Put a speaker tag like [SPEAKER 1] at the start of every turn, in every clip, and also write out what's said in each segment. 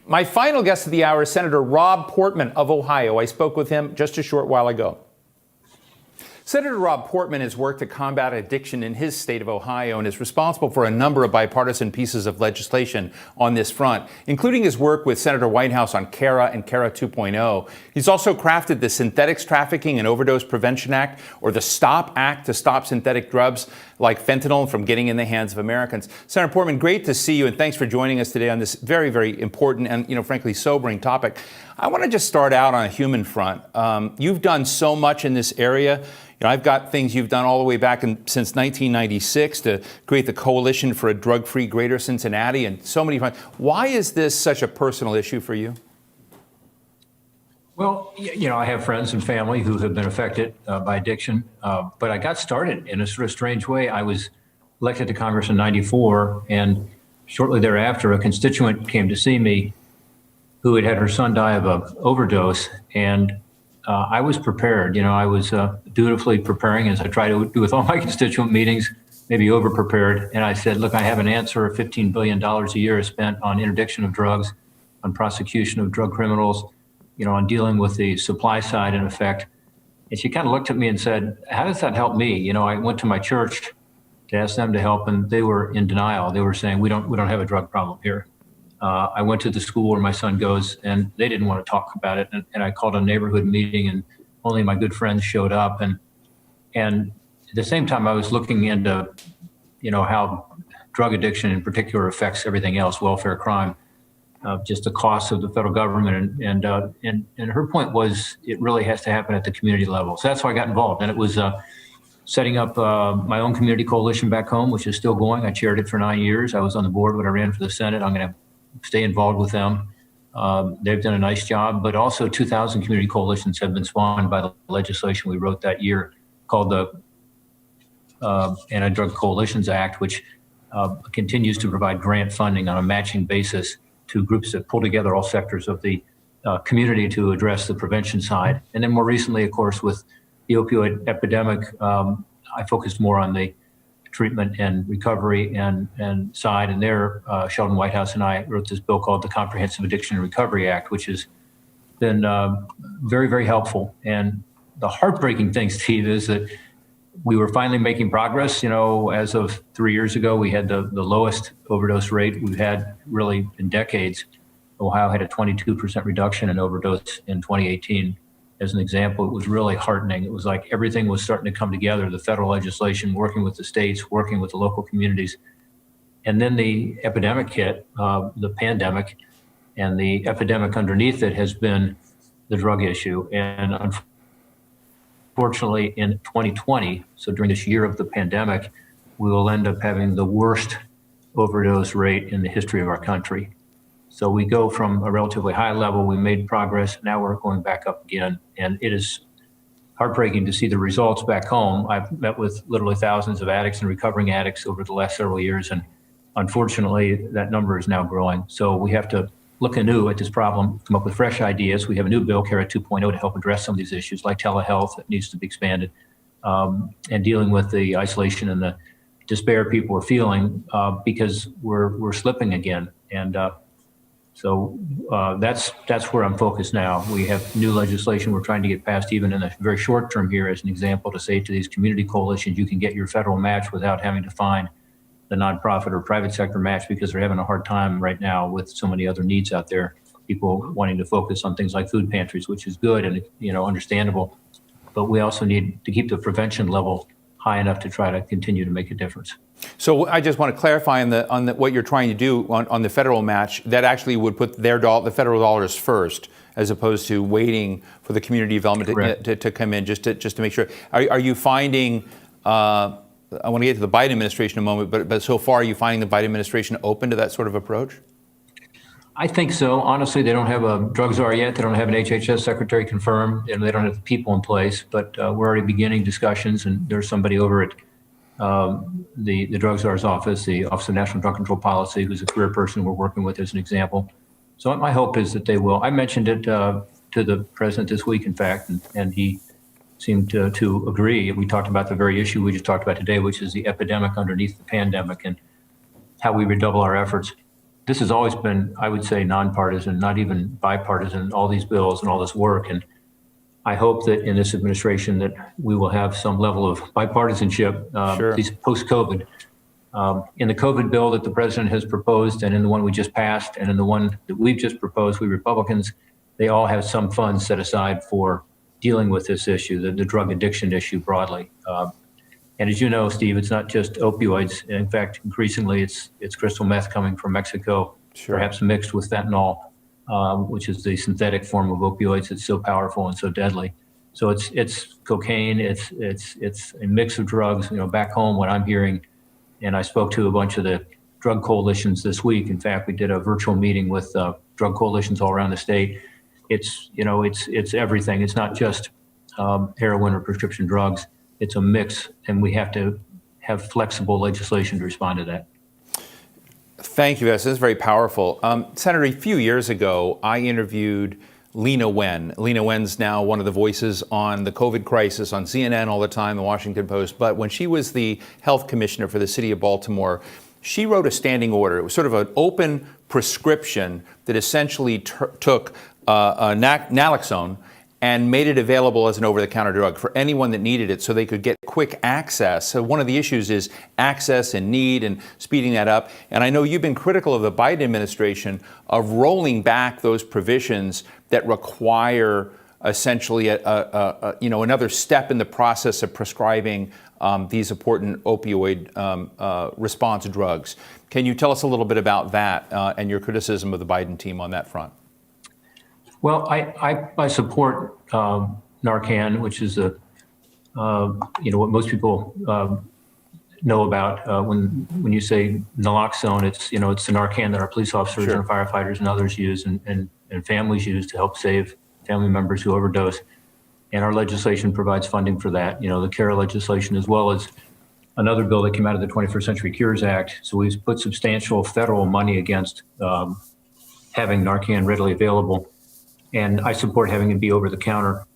[SPEAKER 1] My final guest of the hour is Senator Rob Portman of Ohio. I spoke with him just a short while ago. Senator Rob Portman has worked to combat addiction in his state of Ohio and is responsible for a number of bipartisan pieces of legislation on this front, including his work with Senator Whitehouse on CARA and CARA 2.0. He's also crafted the Synthetics Trafficking and Overdose Prevention Act, or the STOP Act, to stop synthetic drugs like fentanyl from getting in the hands of Americans. Senator Portman, great to see you, and thanks for joining us today on this very, very important and, frankly, sobering topic. I want to just start out on a human front. You've done so much in this area. I've got things you've done all the way back since 1996 to create the Coalition for a Drug-Free Greater Cincinnati and so many. Why is this such a personal issue for you?
[SPEAKER 2] Well, I have friends and family who have been affected by addiction, but I got started in a sort of strange way. I was elected to Congress in '94, and shortly thereafter, a constituent came to see me who had her son die of an overdose, and I was prepared. I was dutifully preparing, as I try to do with all my constituent meetings, maybe over-prepared. And I said, look, I have an answer. $15 billion a year is spent on interdiction of drugs, on prosecution of drug criminals, on dealing with the supply side, in effect. And she kind of looked at me and said, how does that help me? I went to my church to ask them to help, and they were in denial. They were saying, we don't have a drug problem here. I went to the school where my son goes, and they didn't want to talk about it. And I called a neighborhood meeting, and only my good friends showed up. And at the same time, I was looking into, how drug addiction in particular affects everything else, welfare, crime, just the cost of the federal government. And her point was, it really has to happen at the community level. So that's why I got involved. And it was setting up my own community coalition back home, which is still going. I chaired it for 9 years. I was on the board when I ran for the Senate. I'm going to stay involved with them. They've done a nice job, but also 2,000 community coalitions have been spawned by the legislation we wrote that year called the Anti-Drug Coalitions Act, which continues to provide grant funding on a matching basis to groups that pull together all sectors of the community to address the prevention side. And then more recently, of course, with the opioid epidemic, I focused more on the treatment and recovery and side. And there, Sheldon Whitehouse and I wrote this bill called the Comprehensive Addiction and Recovery Act, which has been very, very helpful. And the heartbreaking thing, Steve, is that we were finally making progress. As of 3 years ago, we had the lowest overdose rate we've had really in decades. Ohio had a 22% reduction in overdose in 2018. As an example, it was really heartening. It was like everything was starting to come together, the federal legislation, working with the states, working with the local communities. And then the epidemic hit, the pandemic, and the epidemic underneath it has been the drug issue. And unfortunately, in 2020, so during this year of the pandemic, we will end up having the worst overdose rate in the history of our country. So we go from a relatively high level, we made progress, now we're going back up again. And it is heartbreaking to see the results back home. I've met with literally thousands of addicts and recovering addicts over the last several years, and unfortunately, that number is now growing. So we have to look anew at this problem, come up with fresh ideas. We have a new bill, CARA 2.0, to help address some of these issues, like telehealth that needs to be expanded, and dealing with the isolation and the despair people are feeling because we're slipping again. And So that's where I'm focused now. We have new legislation we're trying to get passed even in the very short term here as an example to say to these community coalitions, you can get your federal match without having to find the nonprofit or private sector match because they're having a hard time right now with so many other needs out there. People wanting to focus on things like food pantries, which is good and understandable. But we also need to keep the prevention level high enough to try to continue to make a difference.
[SPEAKER 1] So I just want to clarify on what you're trying to do on the federal match, that actually would put the federal dollars first, as opposed to waiting for the community development to come in, just to make sure. Are you finding? I want to get to the Biden administration in a moment, but so far, are you finding the Biden administration open to that sort of approach?
[SPEAKER 2] I think so. Honestly, they don't have a drug czar yet. They don't have an HHS secretary confirmed, and they don't have the people in place. But we're already beginning discussions, and there's somebody over at the drug czar's office, the Office of National Drug Control Policy, who's a career person we're working with as an example. So my hope is that they will. I mentioned it to the president this week, in fact, and he seemed to agree. We talked about the very issue we just talked about today, which is the epidemic underneath the pandemic and how we redouble our efforts. this has always been, I would say, nonpartisan, not even bipartisan, all these bills and all this work. And I hope that in this administration that we will have some level of bipartisanship,
[SPEAKER 1] Sure.
[SPEAKER 2] at least post-COVID. In the COVID bill that the president has proposed, and in the one we just passed, and in the one that we've just proposed, we Republicans, they all have some funds set aside for dealing with this issue, the drug addiction issue broadly. And as you know, Steve, it's not just opioids. In fact, increasingly, it's crystal meth coming from Mexico,
[SPEAKER 1] Sure.
[SPEAKER 2] perhaps mixed with fentanyl, which is the synthetic form of opioids that's so powerful and so deadly. So it's cocaine. It's a mix of drugs. Back home, what I'm hearing, and I spoke to a bunch of the drug coalitions this week. In fact, we did a virtual meeting with drug coalitions all around the state. It's everything. It's not just heroin or prescription drugs. It's a mix, and we have to have flexible legislation to respond to that.
[SPEAKER 1] Thank you, This is very powerful. Senator, a few years ago, I interviewed Lena Wen. Lena Wen's now one of the voices on the COVID crisis on CNN all the time, the Washington Post. But when she was the health commissioner for the city of Baltimore, she wrote a standing order. It was sort of an open prescription that essentially took naloxone and made it available as an over-the-counter drug for anyone that needed it so they could get quick access. So one of the issues is access and need and speeding that up. And I know you've been critical of the Biden administration of rolling back those provisions that require essentially another step in the process of prescribing these important opioid response drugs. Can you tell us a little bit about that and your criticism of the Biden team on that front?
[SPEAKER 2] Well, I support Narcan, which is what most people know about when you say naloxone. It's the Narcan that our police officers
[SPEAKER 1] Sure.
[SPEAKER 2] and firefighters and others use and families use to help save family members who overdose. And our legislation provides funding for that. The CARA legislation, as well as another bill that came out of the 21st Century Cures Act. So we've put substantial federal money against having Narcan readily available. And I support having it be over the counter.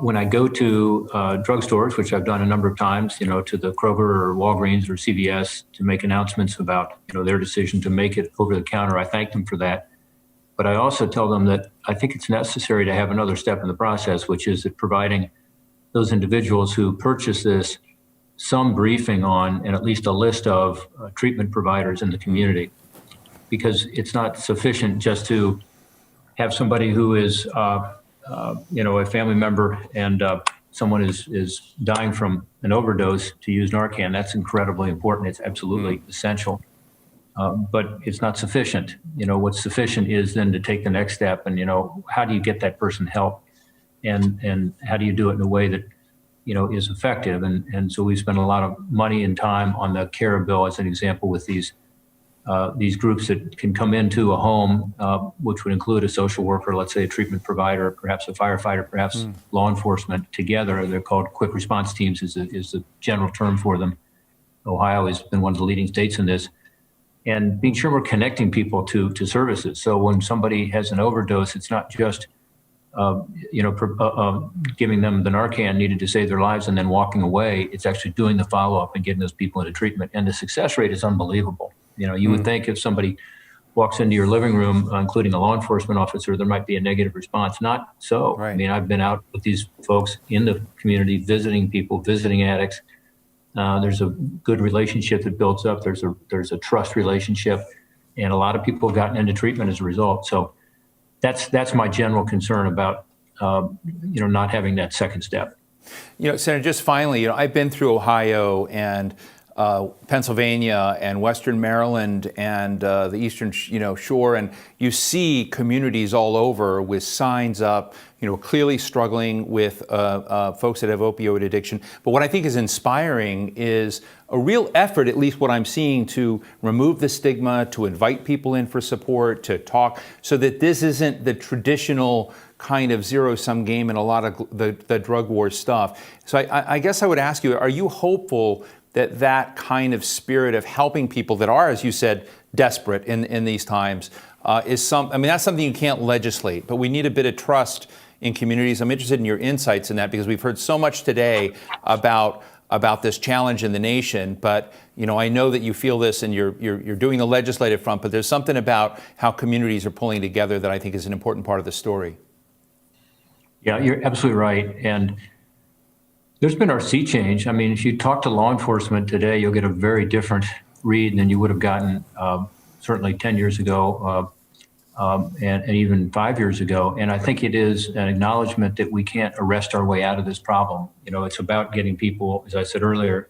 [SPEAKER 2] When I go to drugstores, which I've done a number of times, to the Kroger or Walgreens or CVS to make announcements about, their decision to make it over the counter, I thank them for that. But I also tell them that I think it's necessary to have another step in the process, which is that providing those individuals who purchase this some briefing on and at least a list of treatment providers in the community. Because it's not sufficient just to have somebody who is, a family member and someone is dying from an overdose to use Narcan. That's incredibly important. It's absolutely essential. But it's not sufficient. What's sufficient is then to take the next step and, how do you get that person help? And how do you do it in a way that, is effective? And so we spend a lot of money and time on the CARA bill as an example with these groups that can come into a home, which would include a social worker, let's say a treatment provider, perhaps a firefighter, perhaps law enforcement together. They're called quick response teams is the general term for them. Ohio has been one of the leading states in this. And being sure we're connecting people to services. So when somebody has an overdose, it's not just giving them the Narcan needed to save their lives and then walking away. It's actually doing the follow-up and getting those people into treatment. And the success rate is unbelievable. You would think if somebody walks into your living room, including a law enforcement officer, there might be a negative response. Not so.
[SPEAKER 1] Right.
[SPEAKER 2] I mean, I've been out with these folks in the community, visiting people, visiting addicts. There's a good relationship that builds up. There's a trust relationship, and a lot of people have gotten into treatment as a result. So that's my general concern about not having that second step.
[SPEAKER 1] Senator, just finally, I've been through Ohio and Pennsylvania and Western Maryland and the Eastern Shore, and you see communities all over with signs up, clearly struggling with folks that have opioid addiction. But what I think is inspiring is a real effort, at least what I'm seeing, to remove the stigma, to invite people in for support, to talk, so that this isn't the traditional kind of zero-sum game in a lot of the drug war stuff. So I guess I would ask you, are you hopeful that kind of spirit of helping people that are, as you said, desperate in these times that's something you can't legislate, but we need a bit of trust in communities. I'm interested in your insights in that, because we've heard so much today about about this challenge in the nation. But I know that you feel this, and you're doing the legislative front. But there's something about how communities are pulling together that I think is an important part of the story.
[SPEAKER 2] Yeah, you're absolutely right. And there's been our sea change. I mean, if you talk to law enforcement today, you'll get a very different read than you would have gotten certainly 10 years ago and even 5 years ago. And I think it is an acknowledgement that we can't arrest our way out of this problem. It's about getting people, as I said earlier,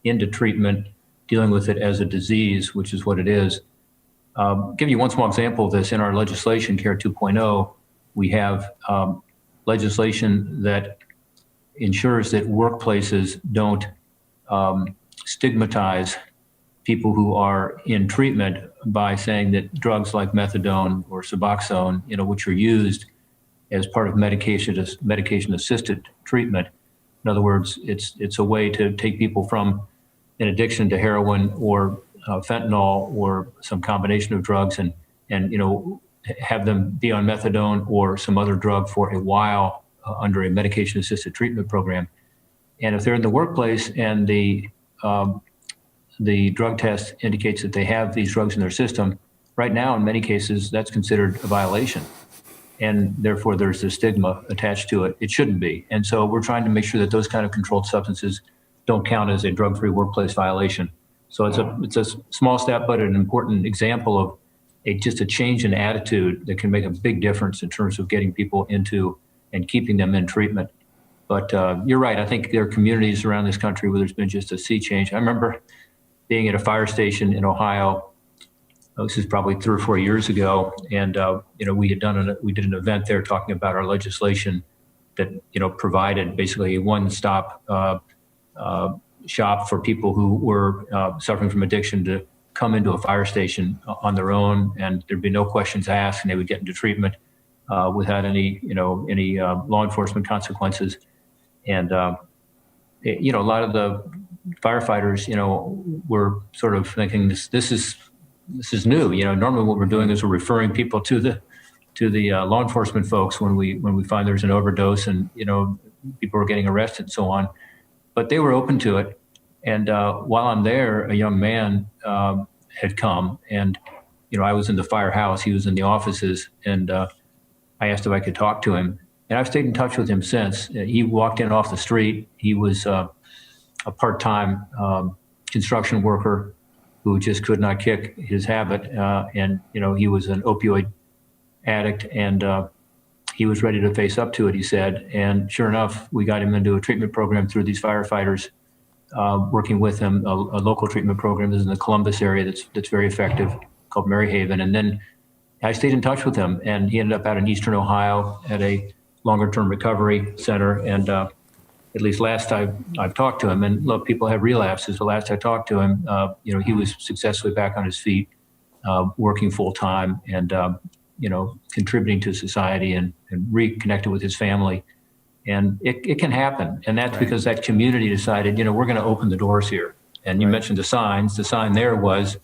[SPEAKER 2] into treatment, dealing with it as a disease, which is what it is. Give you one small example of this. In our legislation, CARA 2.0, we have legislation that ensures that workplaces don't stigmatize people who are in treatment by saying that drugs like methadone or Suboxone, which are used as part of medication-assisted treatment. In other words, it's a way to take people from an addiction to heroin or fentanyl or some combination of drugs and have them be on methadone or some other drug for a while under a medication-assisted treatment program. And if they're in the workplace and the drug test indicates that they have these drugs in their system, right now, in many cases, that's considered a violation. And therefore, there's a stigma attached to it. It shouldn't be. And so we're trying to make sure that those kind of controlled substances don't count as a drug-free workplace violation. So it's a small step, but an important example of just a change in attitude that can make a big difference in terms of getting people into and keeping them in treatment. But you're right. I think there are communities around this country where there's been just a sea change. I remember being at a fire station in Ohio. This is probably 3 or 4 years ago, and we did an event there talking about our legislation that provided basically a one-stop shop for people who were suffering from addiction to come into a fire station on their own, and there'd be no questions asked, and they would get into treatment without any law enforcement consequences. And a lot of the firefighters, were sort of thinking this is new. Normally what we're doing is we're referring people to the law enforcement folks when we find there's an overdose and people are getting arrested and so on. But they were open to it. And while I'm there, a young man had come, and I was in the firehouse, he was in the offices, and I asked if I could talk to him. And I've stayed in touch with him since. He walked in off the street. He was a part-time construction worker who just could not kick his habit. And he was an opioid addict, and he was ready to face up to it, he said. And sure enough, we got him into a treatment program through these firefighters, working with him, a local treatment program that's in the Columbus area that's very effective, called Mary Haven. And then I stayed in touch with him, and he ended up out in Eastern Ohio at a longer-term recovery center. And at least last I've talked to him, and look, people have relapses. The last I talked to him, he was successfully back on his feet, working full-time, and contributing to society and reconnected with his family. And it can happen. And that's because that community decided, we're going to open the doors here. And you mentioned the signs. The sign there was,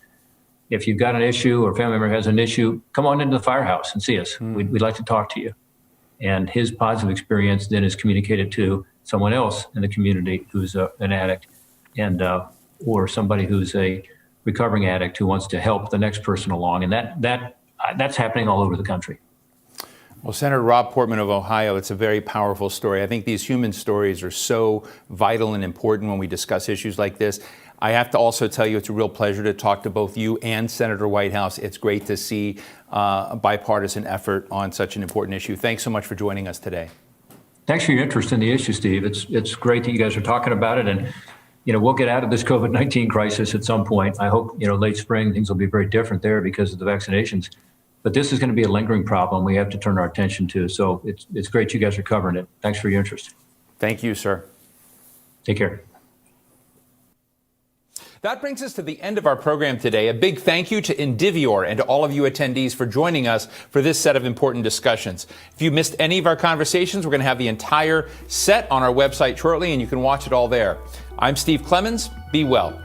[SPEAKER 2] if you've got an issue or a family member has an issue, come on into the firehouse and see us. We'd like to talk to you. And his positive experience then is communicated to someone else in the community who's an addict, and or somebody who's a recovering addict who wants to help the next person along. And that's happening all over the country.
[SPEAKER 1] Well, Senator Rob Portman of Ohio, it's a very powerful story. I think these human stories are so vital and important when we discuss issues like this. I have to also tell you it's a real pleasure to talk to both you and Senator Whitehouse. It's great to see a bipartisan effort on such an important issue. Thanks so much for joining us today.
[SPEAKER 2] Thanks for your interest in the issue, Steve. It's great that you guys are talking about it, and we'll get out of this COVID-19 crisis at some point. I hope late spring things will be very different there because of the vaccinations. But this is going to be a lingering problem we have to turn our attention to. So it's great you guys are covering it. Thanks for your interest.
[SPEAKER 1] Thank you, sir.
[SPEAKER 2] Take care.
[SPEAKER 1] That brings us to the end of our program today. A big thank you to Indivior and to all of you attendees for joining us for this set of important discussions. If you missed any of our conversations, we're going to have the entire set on our website shortly, and you can watch it all there. I'm Steve Clemons. Be well.